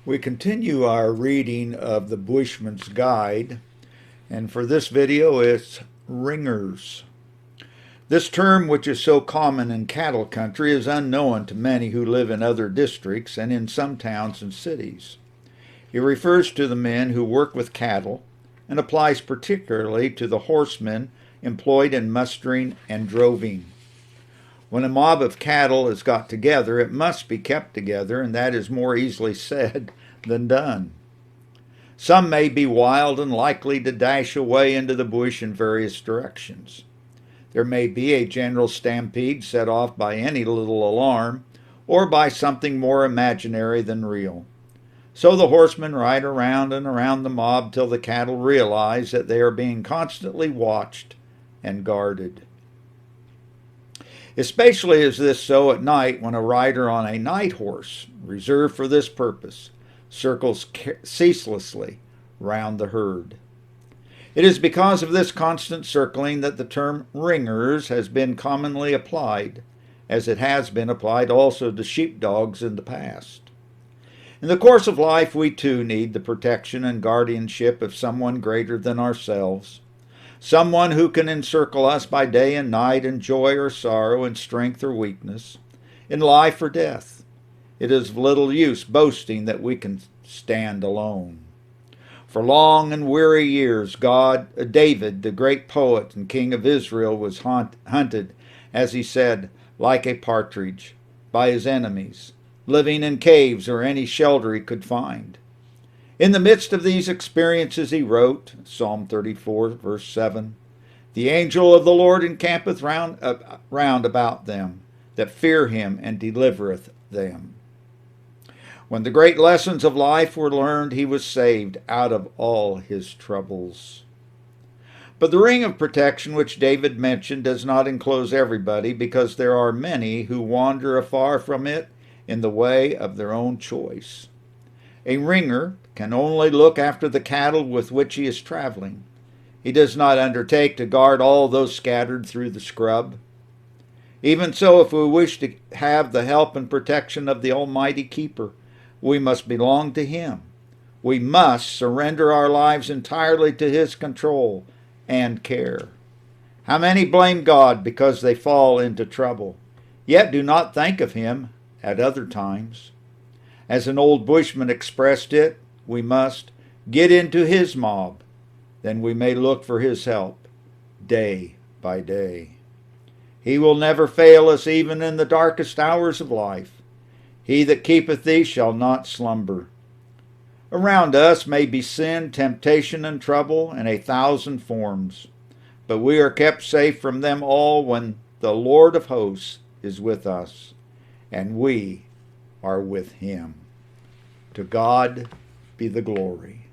We continue our reading of the Bushman's Guide, and for this video it's ringers. This term, which is so common in cattle country, is unknown to many who live in other districts and in some towns and cities. It refers to the men who work with cattle and applies particularly to the horsemen employed in mustering and droving. When a mob of cattle is got together, it must be kept together, and that is more easily said than done. Some may be wild and likely to dash away into the bush in various directions. There may be a general stampede set off by any little alarm, or by something more imaginary than real. So the horsemen ride around and around the mob till the cattle realize that they are being constantly watched and guarded. Especially is this so at night when a rider on a night horse, reserved for this purpose, circles ceaselessly round the herd. It is because of this constant circling that the term ringers has been commonly applied, as it has been applied also to sheepdogs in the past. In the course of life, we too need the protection and guardianship of someone greater than ourselves, someone who can encircle us by day and night in joy or sorrow, in strength or weakness, in life or death. It is of little use boasting that we can stand alone. For long and weary years, David, the great poet and king of Israel, was hunted, as he said, like a partridge, by his enemies, living in caves or any shelter he could find. In the midst of these experiences he wrote, Psalm 34, verse 7, "The angel of the Lord encampeth round about them that fear him, and delivereth them." When the great lessons of life were learned, he was saved out of all his troubles. But the ring of protection which David mentioned does not enclose everybody, because there are many who wander afar from it in the way of their own choice. A ringer can only look after the cattle with which he is traveling. He does not undertake to guard all those scattered through the scrub. Even so, if we wish to have the help and protection of the Almighty Keeper, we must belong to Him. We must surrender our lives entirely to His control and care. How many blame God because they fall into trouble, yet do not think of Him at other times? As an old bushman expressed it, we must get into his mob, then we may look for his help day by day. He will never fail us even in the darkest hours of life. He that keepeth thee shall not slumber. Around us may be sin, temptation, and trouble in 1,000 forms, but we are kept safe from them all when the Lord of hosts is with us, and we are with him. To God be the glory.